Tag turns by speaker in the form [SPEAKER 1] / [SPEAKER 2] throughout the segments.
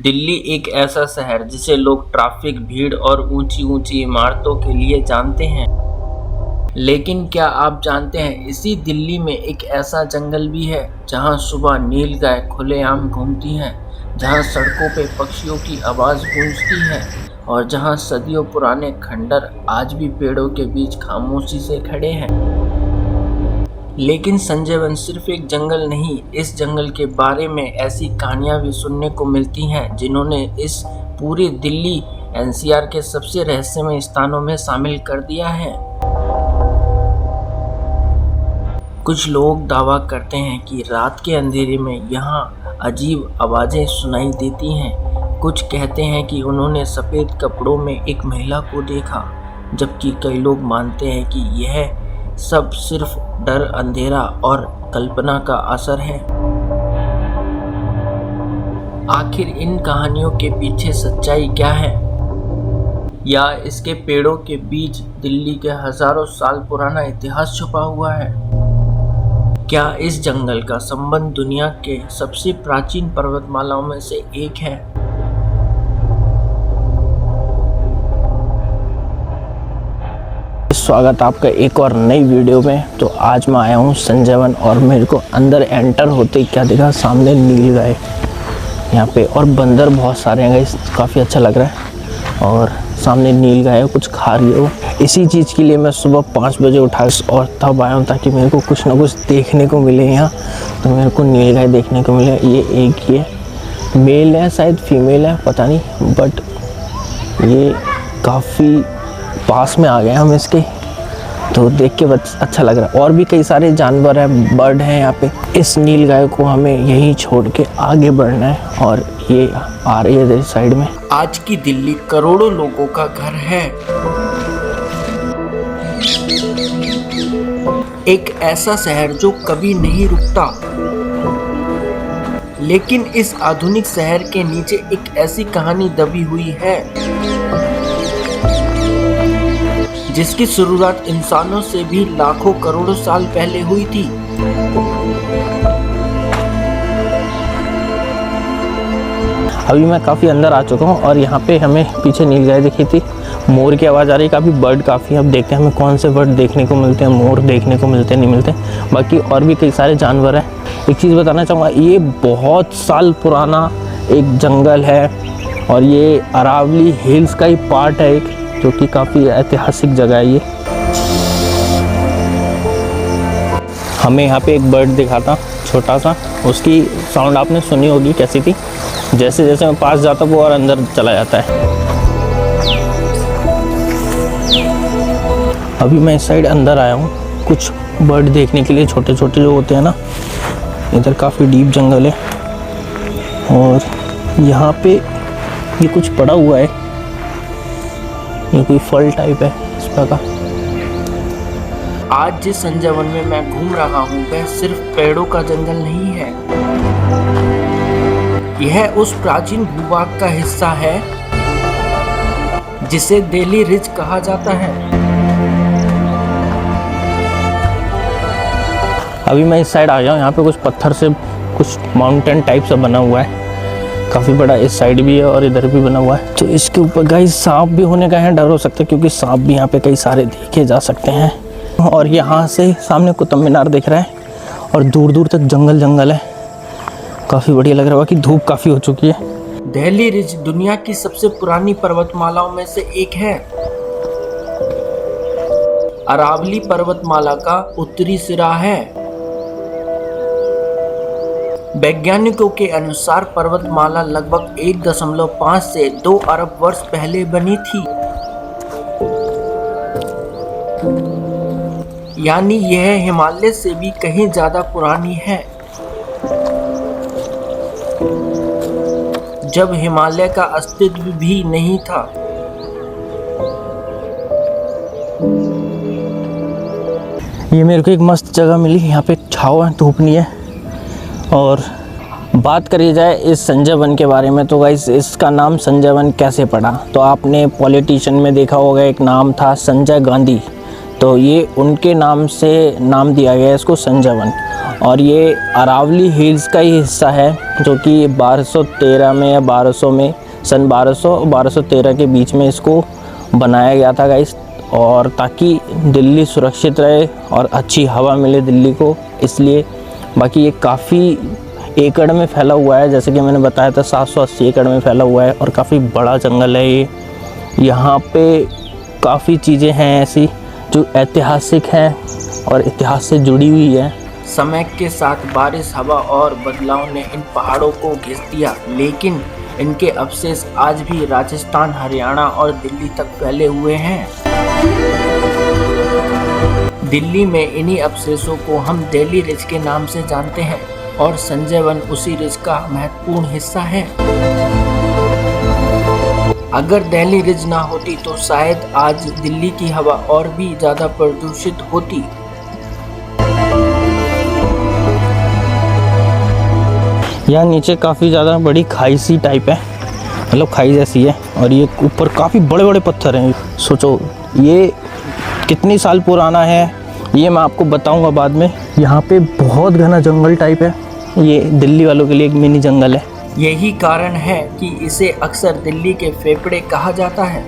[SPEAKER 1] दिल्ली एक ऐसा शहर जिसे लोग ट्रैफिक, भीड़ और ऊंची-ऊंची इमारतों के लिए जानते हैं। लेकिन क्या आप जानते हैं, इसी दिल्ली में एक ऐसा जंगल भी है जहां सुबह नीलगाय खुलेआम घूमती हैं, जहां सड़कों पे पक्षियों की आवाज़ गूंजती है और जहां सदियों पुराने खंडर आज भी पेड़ों के बीच खामोशी से खड़े हैं। लेकिन संजय वन सिर्फ एक जंगल नहीं, इस जंगल के बारे में ऐसी कहानियां भी सुनने को मिलती हैं जिन्होंने इस पूरी दिल्ली एनसीआर के सबसे रहस्यमय स्थानों में शामिल कर दिया है। कुछ लोग दावा करते हैं कि रात के अंधेरे में यहाँ अजीब आवाज़ें सुनाई देती हैं। कुछ कहते हैं कि उन्होंने सफ़ेद कपड़ों में एक महिला को देखा, जबकि कई लोग मानते हैं कि यह सब सिर्फ डर, अंधेरा और कल्पना का असर है। आखिर इन कहानियों के पीछे सच्चाई क्या है? या इसके पेड़ों के बीच दिल्ली के हजारों साल पुराना इतिहास छुपा हुआ है? क्या इस जंगल का संबंध दुनिया के सबसे प्राचीन पर्वतमालाओं में से एक है?
[SPEAKER 2] स्वागत आपका एक और नई वीडियो में। तो आज मैं आया हूँ संजय वन और मेरे को अंदर एंटर होते ही क्या दिखा, सामने नीलगाय यहाँ पे और बंदर बहुत सारे हैं गाइस, काफ़ी अच्छा लग रहा है। और सामने नीलगाय कुछ खा रही है वो। इसी चीज़ के लिए मैं सुबह 5 बजे उठा और तब आया हूँ ताकि मेरे को कुछ ना कुछ देखने को मिले यहाँ। तो मेरे को नीलगाय देखने को मिले। ये एक ही है, मेल है शायद फीमेल है पता नहीं, बट ये काफ़ी पास में आ गए हम इसके, तो देख के अच्छा लग रहा है। और भी कई सारे जानवर हैं, बर्ड हैं यहाँ पे। इस नीलगाय को हमें यहीं छोड़ के आगे बढ़ना है और ये आ रही है इस साइड में।
[SPEAKER 1] आज की दिल्ली करोड़ों लोगों का घर है, एक ऐसा शहर जो कभी नहीं रुकता। लेकिन इस आधुनिक शहर के नीचे एक ऐसी कहानी दबी हुई है जिसकी शुरुआत इंसानों से भी लाखों करोड़ों साल पहले हुई थी।
[SPEAKER 2] अभी मैं काफ़ी अंदर आ चुका हूँ और यहाँ पे हमें पीछे नीलगाय दिखी थी, मोर की आवाज़ आ रही है, काफ़ी बर्ड काफ़ी। अब देखते हैं हमें कौन से बर्ड देखने को मिलते हैं, मोर देखने को मिलते हैं नहीं मिलते। बाकी और भी कई सारे जानवर हैं। एक चीज़ बताना चाहूँगा, ये बहुत साल पुराना एक जंगल है और ये अरावली हिल्स का ही पार्ट है एक, जो कि काफ़ी ऐतिहासिक जगह है ये। हमें यहाँ पे एक बर्ड दिखा था छोटा सा, उसकी साउंड आपने सुनी होगी कैसी थी। जैसे जैसे मैं पास जाता हूँ वो और अंदर चला जाता है। अभी मैं इस साइड अंदर आया हूँ कुछ बर्ड देखने के लिए, छोटे छोटे जो होते हैं ना। इधर काफ़ी डीप जंगल है और यहाँ पे ये कुछ पड़ा हुआ है, ये कोई फल टाइप है इस पर का।
[SPEAKER 1] आज जिस संजय वन में मैं घूम रहा हूँ वह सिर्फ पेड़ों का जंगल नहीं है, यह उस प्राचीन भूभाग का हिस्सा है जिसे दिल्ली रिज कहा जाता है।
[SPEAKER 2] अभी मैं इस साइड आ गया हूँ, यहाँ पे कुछ पत्थर से कुछ माउंटेन टाइप सा बना हुआ है, काफ़ी बड़ा। इस साइड भी है और इधर भी बना हुआ है। तो इसके ऊपर गाइस सांप भी होने का है डर हो सकता है, क्योंकि सांप भी यहाँ पे कई सारे देखे जा सकते हैं। और यहाँ से सामने कुतुब मीनार दिख रहा है और दूर दूर तक जंगल है, काफ़ी बढ़िया लग रहा है। कि धूप काफ़ी हो चुकी है।
[SPEAKER 1] दिल्ली रिज दुनिया की सबसे पुरानी पर्वतमालाओं में से एक है। अरावली पर्वतमाला का उत्तरी सिरा है। वैज्ञानिकों के अनुसार पर्वतमाला लगभग 1.5 से 2 अरब वर्ष पहले बनी थी, यानी यह हिमालय से भी कहीं ज्यादा पुरानी है। जब हिमालय का अस्तित्व भी नहीं था।
[SPEAKER 2] ये मेरे को एक मस्त जगह मिली, यहाँ पे छाँव है, धूप नहीं है। और बात करी जाए इस संजय वन के बारे में, तो गाइस इसका नाम संजय वन कैसे पड़ा? तो आपने पॉलिटिशियन में देखा होगा, एक नाम था संजय गांधी, तो ये उनके नाम से नाम दिया गया इसको संजय वन। और ये अरावली हिल्स का ही हिस्सा है, जो कि 1213 में या 1200 में, सन 1200-1213 के बीच में इसको बनाया गया था गाइस, और ताकि दिल्ली सुरक्षित रहे और अच्छी हवा मिले दिल्ली को, इसलिए। बाकी ये काफ़ी एकड़ में फैला हुआ है, जैसे कि मैंने बताया था 780 एकड़ में फैला हुआ है, और काफ़ी बड़ा जंगल है ये। यहाँ पे काफ़ी चीज़ें हैं ऐसी जो ऐतिहासिक हैं और इतिहास से जुड़ी हुई है।
[SPEAKER 1] समय के साथ बारिश, हवा और बदलाव ने इन पहाड़ों को घिस दिया, लेकिन इनके अवशेष आज भी राजस्थान, हरियाणा और दिल्ली तक फैले हुए हैं। दिल्ली में इन्हीं अवशेषों को हम दिल्ली रिज के नाम से जानते हैं, और संजय वन उसी रिज का महत्वपूर्ण हिस्सा है। अगर दिल्ली रिज ना होती तो शायद आज दिल्ली की हवा और भी ज़्यादा प्रदूषित होती।
[SPEAKER 2] यहाँ नीचे काफ़ी ज़्यादा बड़ी खाई सी टाइप है, मतलब खाई जैसी है, और ये ऊपर काफ़ी बड़े बड़े पत्थर हैं। सोचो ये कितनी साल पुराना है, ये मैं आपको बताऊंगा बाद में। यहाँ पे बहुत घना जंगल टाइप है, ये दिल्ली वालों के लिए एक मिनी जंगल है।
[SPEAKER 1] यही कारण है कि इसे अक्सर दिल्ली के फेफड़े कहा जाता है।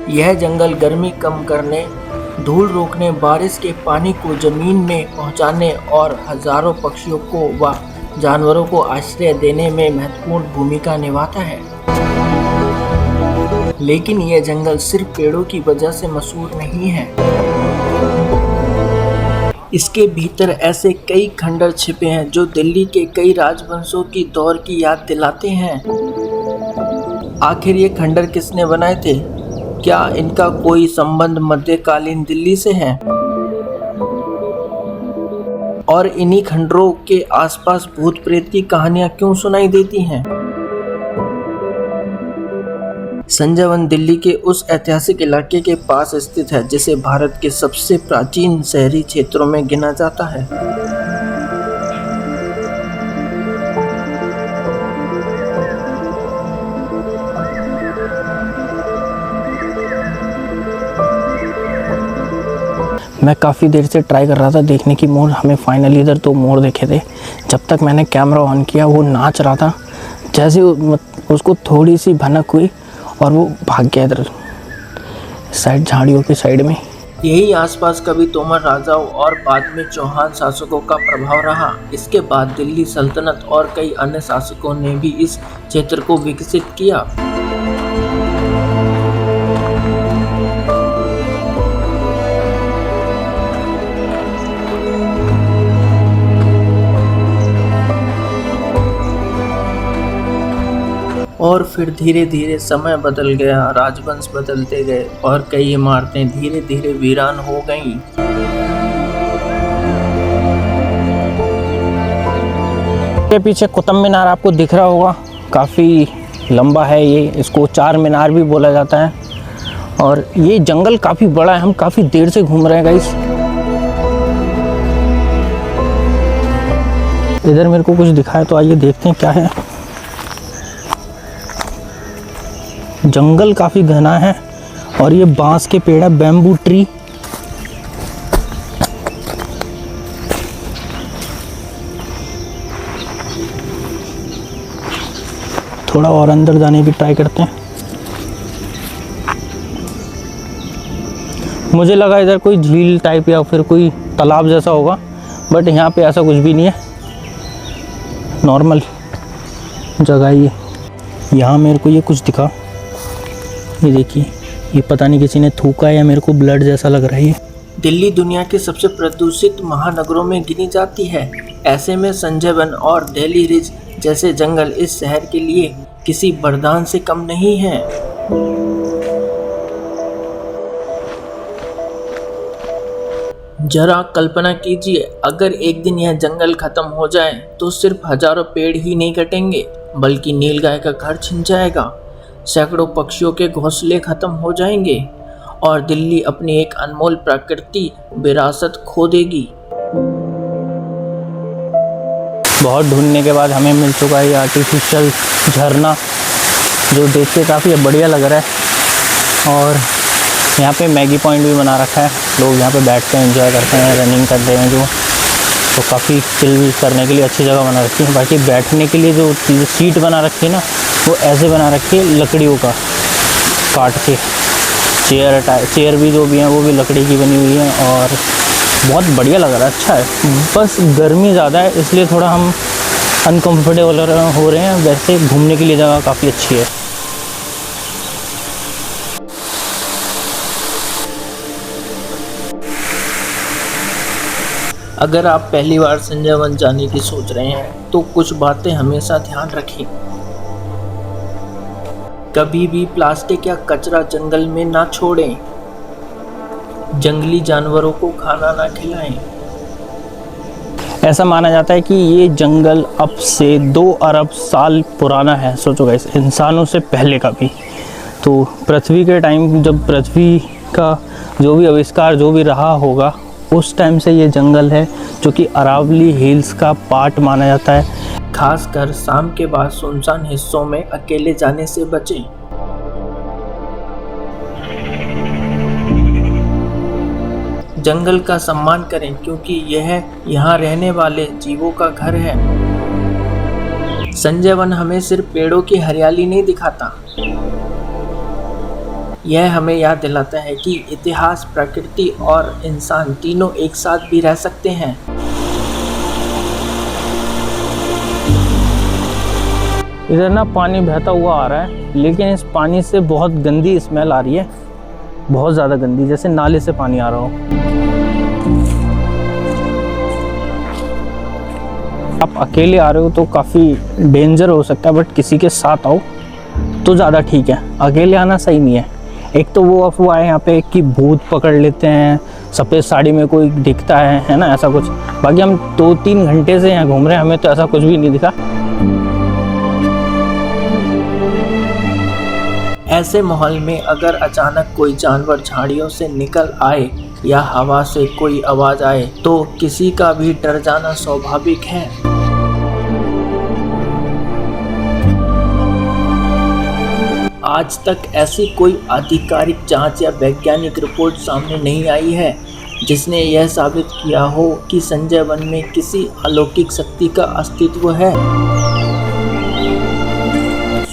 [SPEAKER 1] यह जंगल गर्मी कम करने, धूल रोकने, बारिश के पानी को जमीन में पहुंचाने और हजारों पक्षियों को व जानवरों को आश्रय देने में महत्वपूर्ण भूमिका निभाता है। लेकिन यह जंगल सिर्फ पेड़ों की वजह से मशहूर नहीं है। इसके भीतर ऐसे कई खंडर छिपे हैं जो दिल्ली के कई राजवंशों की दौर की याद दिलाते हैं। आखिर ये खंडर किसने बनाए थे? क्या इनका कोई संबंध मध्यकालीन दिल्ली से है? और इन्हीं खंडरों के आसपास भूत प्रेत की कहानियां क्यों सुनाई देती हैं? संजय वन दिल्ली के उस ऐतिहासिक इलाके के पास स्थित है जिसे भारत के सबसे प्राचीन शहरी क्षेत्रों में गिना जाता है।
[SPEAKER 2] मैं काफ़ी देर से ट्राई कर रहा था देखने की मोर, हमें फाइनली इधर 2 मोर दिखे थे। जब तक मैंने कैमरा ऑन किया वो नाच रहा था, जैसे उसको थोड़ी सी भनक हुई और वो भाग गया इधर साइड, झाड़ियों की साइड में।
[SPEAKER 1] यही आसपास कभी तोमर राजाओं और बाद में चौहान शासकों का प्रभाव रहा। इसके बाद दिल्ली सल्तनत और कई अन्य शासकों ने भी इस क्षेत्र को विकसित किया। और फिर धीरे धीरे समय बदल गया, राजवंश बदलते गए और कई इमारतें धीरे धीरे वीरान हो गईं।
[SPEAKER 2] के पीछे कुतुब मीनार आपको दिख रहा होगा, काफ़ी लंबा है ये, इसको 4 मीनार भी बोला जाता है। और ये जंगल काफ़ी बड़ा है, हम काफ़ी देर से घूम रहे हैं गाइस। इधर मेरे को कुछ दिखाया तो आइए देखते हैं क्या है। जंगल काफ़ी घना है और ये बांस के पेड़ है, बैम्बू ट्री। थोड़ा और अंदर जाने की ट्राई करते हैं। मुझे लगा इधर कोई झील टाइप या फिर कोई तालाब जैसा होगा, बट यहाँ पे ऐसा कुछ भी नहीं है, नॉर्मल जगह ये। यहाँ मेरे को ये कुछ दिखा, ये देखिए, ये पता नहीं किसी ने थूका है या मेरे को ब्लड जैसा लग रहा है ये।
[SPEAKER 1] दिल्ली दुनिया के सबसे प्रदूषित महानगरों में गिनी जाती है। ऐसे में संजय वन और दिल्ली रिज जैसे जंगल इस शहर के लिए किसी वरदान से कम नहीं है। जरा कल्पना कीजिए, अगर एक दिन यह जंगल खत्म हो जाए तो सिर्फ हजारों पेड़ ही नहीं कटेंगे, बल्कि नीलगाय का घर छिन जाएगा, सैकड़ों पक्षियों के घोंसले खत्म हो जाएंगे और दिल्ली अपनी एक अनमोल प्राकृतिक विरासत खो देगी।
[SPEAKER 2] बहुत ढूंढने के बाद हमें मिल चुका है ये आर्टिफिशियल झरना, जो देख के काफ़ी बढ़िया लग रहा है। और यहाँ पे मैगी पॉइंट भी बना रखा है, लोग यहाँ पे बैठते हैं, एंजॉय करते हैं, रनिंग करते हैं जो। तो काफ़ी चिल करने के लिए अच्छी जगह बना रखी है। बाकी बैठने के लिए जो सीट बना रखी है ना, वो ऐसे बना रखी है लकड़ियों का काट के। चेयर भी जो भी हैं वो भी लकड़ी की बनी हुई है और बहुत बढ़िया लग रहा है, अच्छा है। बस गर्मी ज़्यादा है इसलिए थोड़ा हम अनकम्फर्टेबल हो रहे हैं। वैसे घूमने के लिए जगह काफ़ी अच्छी है।
[SPEAKER 1] अगर आप पहली बार संजय वन जाने की सोच रहे हैं तो कुछ बातें हमेशा ध्यान रखें। कभी भी प्लास्टिक या कचरा जंगल में ना छोड़ें। जंगली जानवरों को खाना ना खिलाएं।
[SPEAKER 2] ऐसा माना जाता है कि ये जंगल अब से 2 अरब साल पुराना है। सोचो गाइस, इंसानों से पहले का भी। तो पृथ्वी के टाइम जब पृथ्वी का जो भी आविष्कार जो भी रहा होगा, उस टाइम से ये जंगल है, जो कि अरावली हिल्स का पार्ट माना जाता है।
[SPEAKER 1] खासकर शाम के बाद सुनसान हिस्सों में अकेले जाने से बचें। जंगल का सम्मान करें क्योंकि यह यहाँ रहने वाले जीवों का घर है। संजय वन हमें सिर्फ पेड़ों की हरियाली नहीं दिखाता, यह हमें याद दिलाता है कि इतिहास, प्रकृति और इंसान तीनों एक साथ भी रह सकते हैं।
[SPEAKER 2] इधर ना पानी बहता हुआ आ रहा है, लेकिन इस पानी से बहुत गंदी स्मेल आ रही है, बहुत ज़्यादा गंदी, जैसे नाले से पानी आ रहा हो। आप अकेले आ रहे हो तो काफ़ी डेंजर हो सकता है, बट किसी के साथ आओ तो ज़्यादा ठीक है। अकेले आना सही नहीं है। एक तो वो अफवाह है यहाँ पे कि भूत पकड़ लेते हैं, सफ़ेद साड़ी में कोई दिखता है ना, ऐसा कुछ। बाकी हम 2-3 घंटे से यहाँ घूम रहे हैं, हमें तो ऐसा कुछ भी नहीं दिखा।
[SPEAKER 1] ऐसे माहौल में अगर अचानक कोई जानवर झाड़ियों से निकल आए या हवा से कोई आवाज़ आए तो किसी का भी डर जाना स्वाभाविक है। आज तक ऐसी कोई आधिकारिक जांच या वैज्ञानिक रिपोर्ट सामने नहीं आई है जिसने यह साबित किया हो कि संजय वन में किसी अलौकिक शक्ति का अस्तित्व है।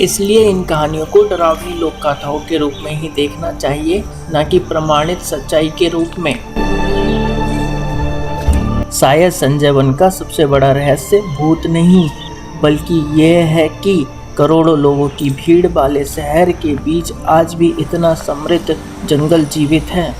[SPEAKER 1] इसलिए इन कहानियों को डरावनी लोक कथाओं के रूप में ही देखना चाहिए, न कि प्रमाणित सच्चाई के रूप में। शायद संजय वन का सबसे बड़ा रहस्य भूत नहीं, बल्कि यह है कि करोड़ों लोगों की भीड़ वाले शहर के बीच आज भी इतना समृद्ध जंगल जीवित है।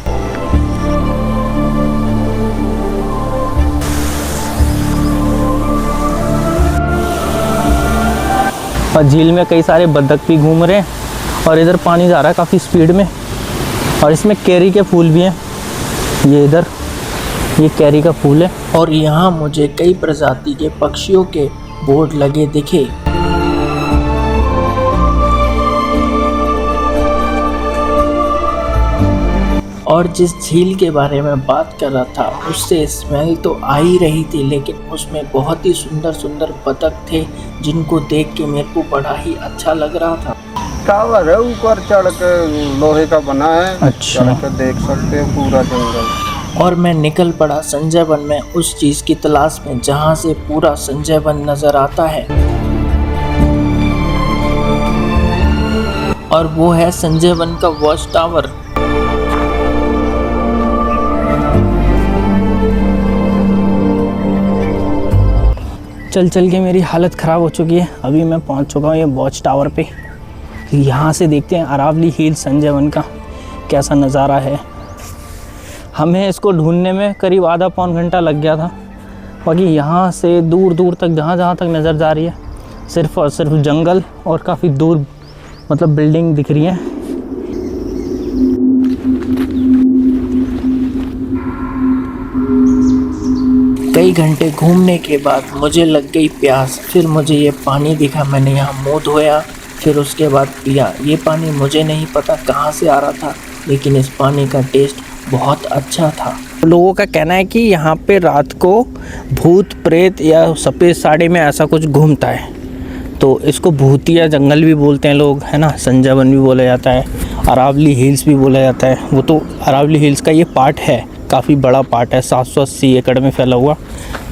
[SPEAKER 2] और झील में कई सारे बत्तख भी घूम रहे हैं और इधर पानी जा रहा है काफ़ी स्पीड में। और इसमें कैरी के फूल भी हैं। ये इधर ये कैरी का फूल है।
[SPEAKER 1] और यहाँ मुझे कई प्रजाति के पक्षियों के बोर्ड लगे दिखे। और जिस झील के बारे में बात कर रहा था उससे स्मेल तो आ ही रही थी, लेकिन उसमें बहुत ही सुंदर सुंदर बतख थे जिनको देख के मेरे को बड़ा ही अच्छा लग रहा था।
[SPEAKER 3] टावर है, ऊपर चढ़ के लोहे का बना है।
[SPEAKER 2] अच्छा।
[SPEAKER 3] चढ़ के देख सकते हो पूरा जंगल।
[SPEAKER 1] और मैं निकल पड़ा संजय वन में उस चीज की तलाश में जहाँ से पूरा संजय वन नजर आता है, और वो है संजय वन का वॉच टावर।
[SPEAKER 2] चल चल के मेरी हालत ख़राब हो चुकी है। अभी मैं पहुंच चुका हूँ ये वॉच टावर पे। यहाँ से देखते हैं अरावली हिल संजय वन का कैसा नज़ारा है। हमें इसको ढूंढने में करीब आधा पौन घंटा लग गया था। बाकी यहाँ से दूर दूर तक जहाँ तक नज़र जा रही है सिर्फ़ और सिर्फ जंगल, और काफ़ी दूर मतलब बिल्डिंग दिख रही है।
[SPEAKER 1] कई घंटे घूमने के बाद मुझे लग गई प्यास। फिर मुझे ये पानी दिखा, मैंने यहाँ मुँह धोया, फिर उसके बाद पिया। ये पानी मुझे नहीं पता कहाँ से आ रहा था, लेकिन इस पानी का टेस्ट बहुत अच्छा था।
[SPEAKER 2] लोगों का कहना है कि यहाँ पे रात को भूत प्रेत या सफ़ेद साड़ी में ऐसा कुछ घूमता है, तो इसको भूतिया जंगल भी बोलते हैं लोग, है ना। संजय वन भी बोला जाता है, अरावली हिल्स भी बोला जाता है। वो तो अरावली हिल्स का ये पार्ट है, काफ़ी बड़ा पार्ट है, 780 एकड़ में फैला हुआ।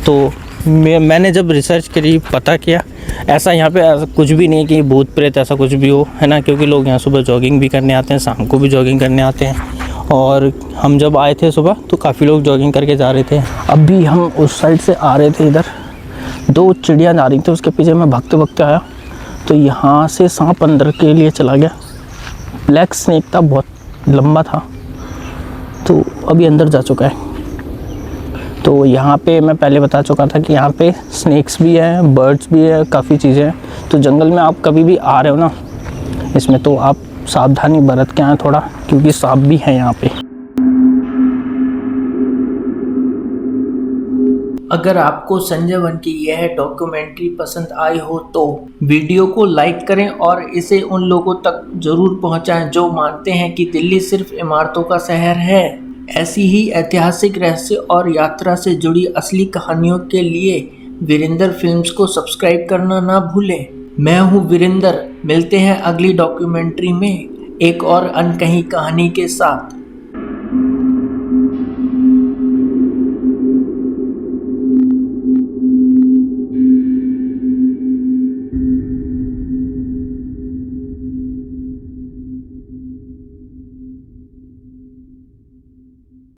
[SPEAKER 2] तो मैंने जब रिसर्च करी, पता किया, ऐसा यहाँ पे ऐसा कुछ भी नहीं है कि भूत प्रेत ऐसा कुछ भी हो, है ना, क्योंकि लोग यहाँ सुबह जॉगिंग भी करने आते हैं, शाम को भी जॉगिंग करने आते हैं। और हम जब आए थे सुबह तो काफ़ी लोग जॉगिंग करके जा रहे थे। अभी हम उस साइड से आ रहे थे, इधर 2 चिड़िया जा रही थी, उसके पीछे मैं भागते भागते आया तो यहाँ से सांप अंदर के लिए चला गया। ब्लैक स्नेक था, बहुत लंबा था, तो अभी अंदर जा चुका है। तो यहाँ पे मैं पहले बता चुका था कि यहाँ पे स्नेक्स भी हैं, बर्ड्स भी हैं, काफ़ी चीज़ें हैं। तो जंगल में आप कभी भी आ रहे हो ना इसमें, तो आप सावधानी बरत के आए थोड़ा, क्योंकि सांप भी हैं यहाँ पे।
[SPEAKER 1] अगर आपको संजय वन की यह डॉक्यूमेंट्री पसंद आई हो तो वीडियो को लाइक करें और इसे उन लोगों तक जरूर पहुंचाएं जो मानते हैं कि दिल्ली सिर्फ इमारतों का शहर है। ऐसी ही ऐतिहासिक रहस्य और यात्रा से जुड़ी असली कहानियों के लिए वीरेंद्र फिल्म्स को सब्सक्राइब करना ना भूलें। मैं हूं वीरेंद्र, मिलते हैं अगली डॉक्यूमेंट्री में एक और अनकही कहानी के साथ।